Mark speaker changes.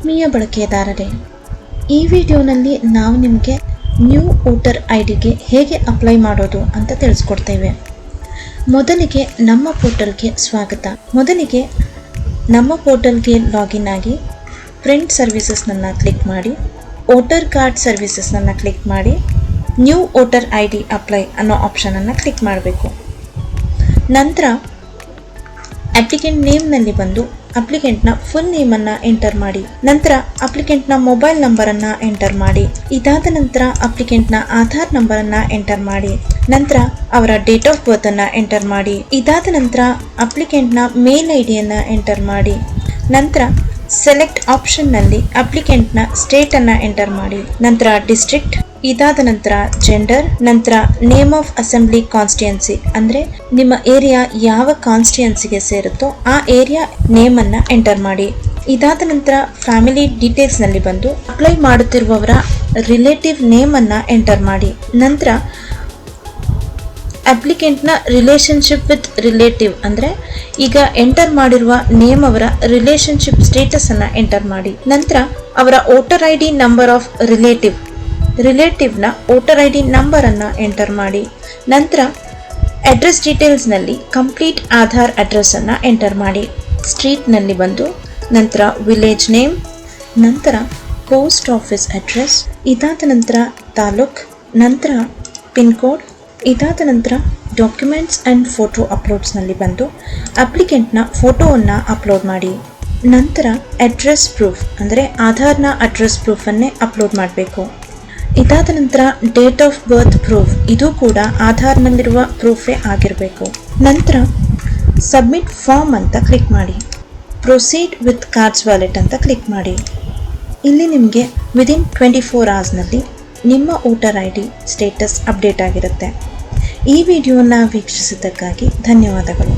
Speaker 1: ಆತ್ಮೀಯ ಬಳಕೆದಾರರೇ, ಈ ವಿಡಿಯೋನಲ್ಲಿ ನಾವು ನಿಮಗೆ ನ್ಯೂ ವೋಟರ್ ಐಡಿಗೆ ಹೇಗೆ ಅಪ್ಲೈ ಮಾಡೋದು ಅಂತ ತಿಳಿಸ್ಕೊಡ್ತೇವೆ. ಮೊದಲಿಗೆ ನಮ್ಮ ಪೋರ್ಟಲ್ಗೆ ಸ್ವಾಗತ. ಮೊದಲಿಗೆ ನಮ್ಮ ಪೋರ್ಟಲ್ಗೆ ಲಾಗಿನ್ ಆಗಿ ಪ್ರಿಂಟ್ ಸರ್ವಿಸಸ್ನನ್ನು ಕ್ಲಿಕ್ ಮಾಡಿ, ವೋಟರ್ ಕಾರ್ಡ್ ಸರ್ವಿಸಸ್ನನ್ನು ಕ್ಲಿಕ್ ಮಾಡಿ, ನ್ಯೂ ವೋಟರ್ ಐಡಿ ಅಪ್ಲೈ ಅನ್ನೋ ಆಪ್ಷನನ್ನು ಕ್ಲಿಕ್ ಮಾಡಬೇಕು. ನಂತರ ಅಪ್ಲಿಕೆಂಟ್ ನೇಮ್ನಲ್ಲಿ ಬಂದು ಅಪ್ಲಿಕೆಂಟ್ನ ಫುಲ್ ನೇಮನ್ನು ಎಂಟರ್ ಮಾಡಿ, ನಂತರ ಅಪ್ಲಿಕೆಂಟ್ನ ಮೊಬೈಲ್ ನಂಬರನ್ನು ಎಂಟರ್ ಮಾಡಿ, ಇದಾದ ನಂತರ ಅಪ್ಲಿಕೆಂಟ್ನ ಆಧಾರ್ ನಂಬರನ್ನು ಎಂಟರ್ ಮಾಡಿ, ನಂತರ ಅವರ ಡೇಟ್ ಆಫ್ ಬರ್ತನ್ನು ಎಂಟರ್ ಮಾಡಿ, ಇದಾದ ನಂತರ ಅಪ್ಲಿಕೆಂಟ್ನ ಮೇಲ್ ಐಡಿಯನ್ನು ಎಂಟರ್ ಮಾಡಿ, ನಂತರ ಸೆಲೆಕ್ಟ್ ಆಪ್ಷನ್ನಲ್ಲಿ ಅಪ್ಲಿಕೆಂಟ್ನ ಸ್ಟೇಟನ್ನು ಎಂಟರ್ ಮಾಡಿ, ನಂತರ ಡಿಸ್ಟ್ರಿಕ್ಟ್, ಇದಾದ ನಂತರ ಜೆಂಡರ್, ನಂತರ ನೇಮ್ ಆಫ್ ಅಸೆಂಬ್ಲಿ ಕಾನ್ಸ್ಟಿಟ್ಯೂನ್ಸಿ ಅಂದರೆ ನಿಮ್ಮ ಏರಿಯಾ ಯಾವ ಕಾನ್ಸ್ಟಿಟ್ಯೂನ್ಸಿಗೆ ಸೇರುತ್ತೋ ಆ ಏರಿಯಾ ನೇಮನ್ನು ಎಂಟರ್ ಮಾಡಿ, ಇದಾದ ನಂತರ ಫ್ಯಾಮಿಲಿ ಡೀಟೇಲ್ಸ್ನಲ್ಲಿ ಬಂದು ಅಪ್ಲೈ ಮಾಡುತ್ತಿರುವವರ ರಿಲೇಟಿವ್ ನೇಮನ್ನು ಎಂಟರ್ ಮಾಡಿ, ನಂತರ ಅಪ್ಲಿಕೆಂಟ್ನ ರಿಲೇಷನ್ಶಿಪ್ ವಿತ್ ರಿಲೇಟಿವ್ ಅಂದರೆ ಈಗ ಎಂಟರ್ ಮಾಡಿರುವ ನೇಮ್ ಅವರ ರಿಲೇಷನ್ಶಿಪ್ ಸ್ಟೇಟಸನ್ನು ಎಂಟರ್ ಮಾಡಿ, ನಂತರ ಅವರ voter I D number of ರಿಲೇಟಿವ್ನ ವೋಟರ್ ಐ ಡಿ ನಂಬರನ್ನು ಎಂಟರ್ ಮಾಡಿ, ನಂತರ ಅಡ್ರೆಸ್ ಡೀಟೇಲ್ಸ್ನಲ್ಲಿ ಕಂಪ್ಲೀಟ್ ಆಧಾರ್ ಅಡ್ರೆಸ್ಸನ್ನು ಎಂಟರ್ ಮಾಡಿ, ಸ್ಟ್ರೀಟ್ನಲ್ಲಿ ಬಂದು ನಂತರ ವಿಲೇಜ್ ನೇಮ್, ನಂತರ ಪೋಸ್ಟ್ ಆಫೀಸ್ ಅಡ್ರೆಸ್, ಇದಾದ ನಂತರ ತಾಲೂಕ್, ನಂತರ ಪಿನ್ ಕೋಡ್, ಇದಾದ ನಂತರ ಡಾಕ್ಯುಮೆಂಟ್ಸ್ ಆ್ಯಂಡ್ ಫೋಟೋ ಅಪ್ಲೋಡ್ಸ್ನಲ್ಲಿ ಬಂದು ಅಪ್ಲಿಕೆಂಟ್ನ ಫೋಟೋವನ್ನು ಅಪ್ಲೋಡ್ ಮಾಡಿ, ನಂತರ ಅಡ್ರೆಸ್ ಪ್ರೂಫ್ ಅಂದರೆ ಆಧಾರ್ನ ಅಡ್ರೆಸ್ ಪ್ರೂಫನ್ನೇ ಅಪ್ಲೋಡ್ ಮಾಡಬೇಕು, ಇದಾದ ನಂತರ ಡೇಟ್ ಆಫ್ ಬರ್ತ್ ಪ್ರೂಫ್, ಇದು ಕೂಡ ಆಧಾರ್ನಲ್ಲಿರುವ ಪ್ರೂಫೇ ಆಗಿರಬೇಕು, ನಂತರ ಸಬ್ಮಿಟ್ ಫಾರ್ಮ್ ಅಂತ ಕ್ಲಿಕ್ ಮಾಡಿ, ಪ್ರೊಸೀಡ್ ವಿತ್ ಕಾರ್ಡ್ಸ್ ವ್ಯಾಲೆಟ್ ಅಂತ ಕ್ಲಿಕ್ ಮಾಡಿ. ಇಲ್ಲಿ ನಿಮಗೆ ವಿದಿನ್ 24 ಅವರ್ಸ್ನಲ್ಲಿ ನಿಮ್ಮ voter I D status update ಆಗಿರುತ್ತೆ. ಈ ವಿಡಿಯೋನ ವೀಕ್ಷಿಸಿದ್ದಕ್ಕಾಗಿ ಧನ್ಯವಾದಗಳು.